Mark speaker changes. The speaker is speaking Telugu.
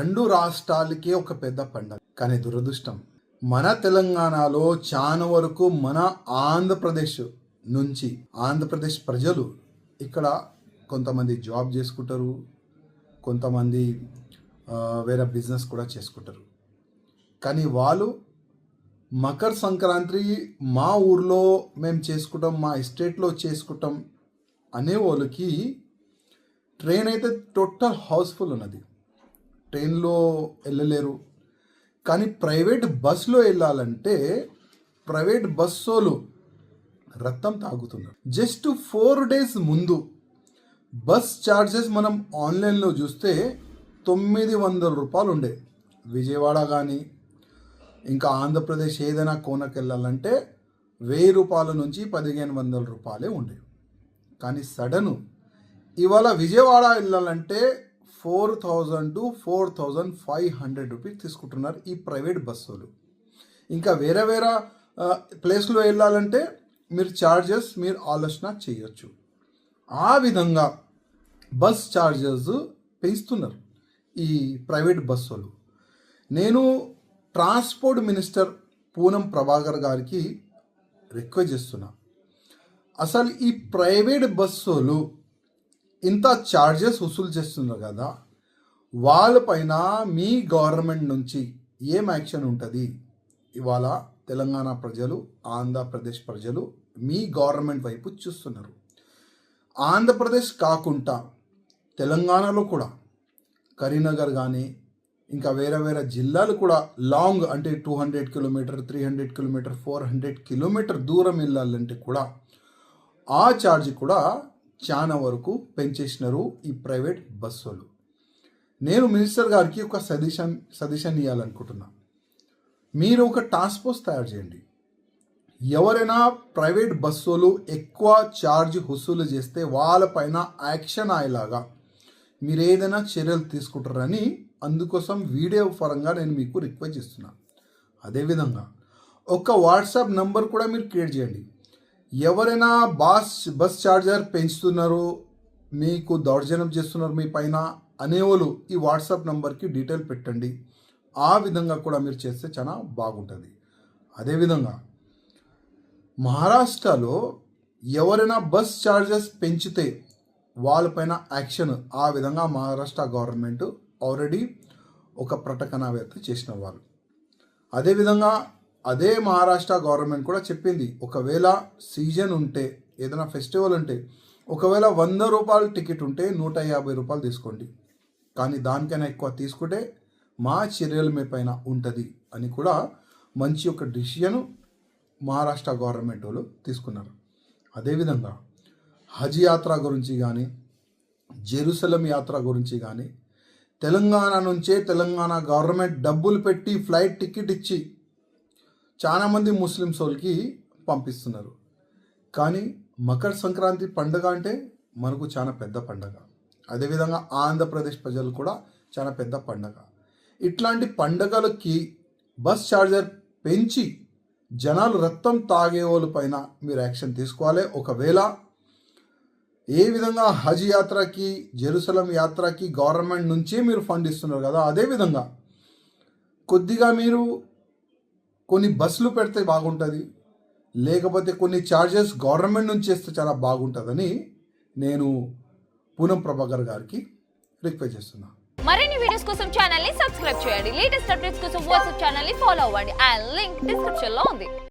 Speaker 1: రెండు రాష్ట్రాలకే ఒక పెద్ద పండగ. కానీ దురదృష్టం, మన తెలంగాణలో చాలా వరకు మన ఆంధ్రప్రదేశ్ ప్రజలు ఇక్కడ కొంతమంది జాబ్ చేసుకుంటారు, కొంతమంది వేరే బిజినెస్ కూడా చేసుకుంటారు. కానీ వాళ్ళు మకర సంక్రాంతి మా ఊర్లో మేము చేసుకుంటాం, మా ఎస్టేట్లో చేసుకుంటాం అనే వాళ్ళకి ట్రైన్ అయితే టోటల్ హౌస్ఫుల్ ఉన్నది, ట్రైన్లో వెళ్ళలేరు. కానీ ప్రైవేట్ బస్సులో వెళ్ళాలంటే ప్రైవేట్ బస్సోలు రక్తం తాగుతున్నారు. జస్ట్ 4 days ముందు బస్ ఛార్జెస్ మనం ఆన్లైన్లో చూస్తే 900 రూపాయలు ఉండే. విజయవాడ కానీ ఇంకా ఆంధ్రప్రదేశ్ ఏదైనా కోనకు వెళ్ళాలంటే 1000 రూపాయల నుంచి 1500 రూపాయలే ఉండే. కానీ సడను ఇవాళ విజయవాడ వెళ్ళాలంటే 4000 to 4500 రూపీస్ తీసుకుంటున్నారు ఈ ప్రైవేట్ బస్సులు. ఇంకా వేరే ప్లేస్లో వెళ్ళాలంటే మీరు ఆలోచన చేయొచ్చు. ఆ విధంగా బస్ ఛార్జెస్ పెంచుతున్నారు ఈ ప్రైవేట్ బస్సులు. నేను ట్రాన్స్పోర్ట్ మినిస్టర్ పూనం ప్రభాకర్ గారికి రిక్వెస్ట్ చేస్తున్నా, అసలు ఈ ప్రైవేట్ బస్సులు ఇంత ఛార్జెస్ వసూలు చేస్తున్నారు కదా, వాళ్ళపైన మీ గవర్నమెంట్ నుంచి ఏం యాక్షన్ ఉంటుంది? ఇవాళ తెలంగాణ ప్రజలు, ఆంధ్రప్రదేశ్ ప్రజలు మీ గవర్నమెంట్ వైపు చూస్తున్నారు. ఆంధ్రప్రదేశ్ కాకుండా తెలంగాణలో కూడా కరీంనగర్ కానీ ఇంకా వేరే జిల్లాలు కూడా లాంగ్ అంటే 200 కిలోమీటర్, 300 కిలోమీటర్, 400 కిలోమీటర్ దూరం వెళ్ళాలంటే కూడా ఆ ఛార్జ్ కూడా చాలా వరకు పెంచేసినారు ఈ ప్రైవేట్ బస్సులు. నేను మినిస్టర్ గారికి ఒక సజెషన్ ఇవ్వాలనుకుంటున్నా. మీరు ఒక టాస్క్ ఫోర్స్ తయారు చేయండి. ఎవరైనా ప్రైవేట్ బస్సులు ఎక్కువ ఛార్జ్ వసూలు చేస్తే వాళ్ళపైన యాక్షన్ అయ్యేలాగా మీరు ఏదైనా చర్యలు తీసుకుంటారని అందుకోసం వీడియో పరంగా నేను మీకు రిక్వెస్ట్ చేస్తున్నా. అదేవిధంగా ఒక వాట్సాప్ నంబర్ కూడా మీరు క్రియేట్ చేయండి. ఎవరైనా బస్ ఛార్జర్ పెంచుతున్నారు, మీకు దౌర్జన్యం చేస్తున్నారు మీ పైన అనేవాళ్ళు ఈ వాట్సాప్ నంబర్కి డీటెయిల్ పెట్టండి. ఆ విధంగా కూడా మీరు చేస్తే చాలా బాగుంటుంది. అదేవిధంగా మహారాష్ట్రలో ఎవరైనా బస్ ఛార్జెస్ పెంచితే వాళ్ళపైన యాక్షన్, ఆ విధంగా మహారాష్ట్ర గవర్నమెంట్ ఆల్రెడీ ఒక ప్రకటన వ్యక్తం చేసిన వాళ్ళు. అదేవిధంగా అదే మహారాష్ట్ర గవర్నమెంట్ కూడా చెప్పింది, ఒకవేళ సీజన్ ఉంటే, ఏదైనా ఫెస్టివల్ ఉంటే, ఒకవేళ 100 రూపాయల టికెట్ ఉంటే 150 రూపాయలు తీసుకోండి, కానీ దానికైనా ఎక్కువ తీసుకుంటే మా చర్యలు మీ పైన ఉంటుంది అని కూడా మంచి ఒక డిసిషన్ మహారాష్ట్ర గవర్నమెంట్ వాళ్ళు తీసుకున్నారు. అదేవిధంగా హజ్ యాత్ర గురించి కానీ, జెరూసలం యాత్ర గురించి కానీ తెలంగాణ నుంచే తెలంగాణ గవర్నమెంట్ డబ్బులు పెట్టి ఫ్లైట్ టికెట్ ఇచ్చి చాలామంది ముస్లిమ్స్ వాళ్ళకి పంపిస్తున్నారు. కానీ మకర సంక్రాంతి పండుగ అంటే మనకు చాలా పెద్ద పండుగ. అదేవిధంగా ఆంధ్రప్రదేశ్ ప్రజలు కూడా చాలా పెద్ద పండుగ. ఇట్లాంటి పండుగలకి బస్ ఛార్జర్ పెంచి జనాలు రక్తం తాగే వాళ్ళ పైన మీరు యాక్షన్ తీసుకోవాలి. ఒకవేళ ఏ విధంగా హజ్ యాత్రకి, జెరూసలం యాత్రకి గవర్నమెంట్ నుంచే మీరు ఫండ్ ఇస్తున్నారు కదా, అదేవిధంగా కొద్దిగా మీరు కొన్ని బస్సులు పెడితే బాగుంటుంది, లేకపోతే కొన్ని ఛార్జెస్ గవర్నమెంట్ నుంచి చేస్తే చాలా బాగుంటుందని నేను పూనం ప్రభాకర్ గారికి రిక్వెస్ట్ చేస్తున్నాను.
Speaker 2: మరిన్ని వీడియోస్ కోసం ఛానల్ ని సబ్స్క్రైబ్ చేయండి. లేటెస్ట్ అప్డేట్స్ కోసం వాట్సాప్ ఛానల్ ని ఫాలో అవ్వండి. ఆ లింక్ డిస్క్రిప్షన్ లో ఉంది.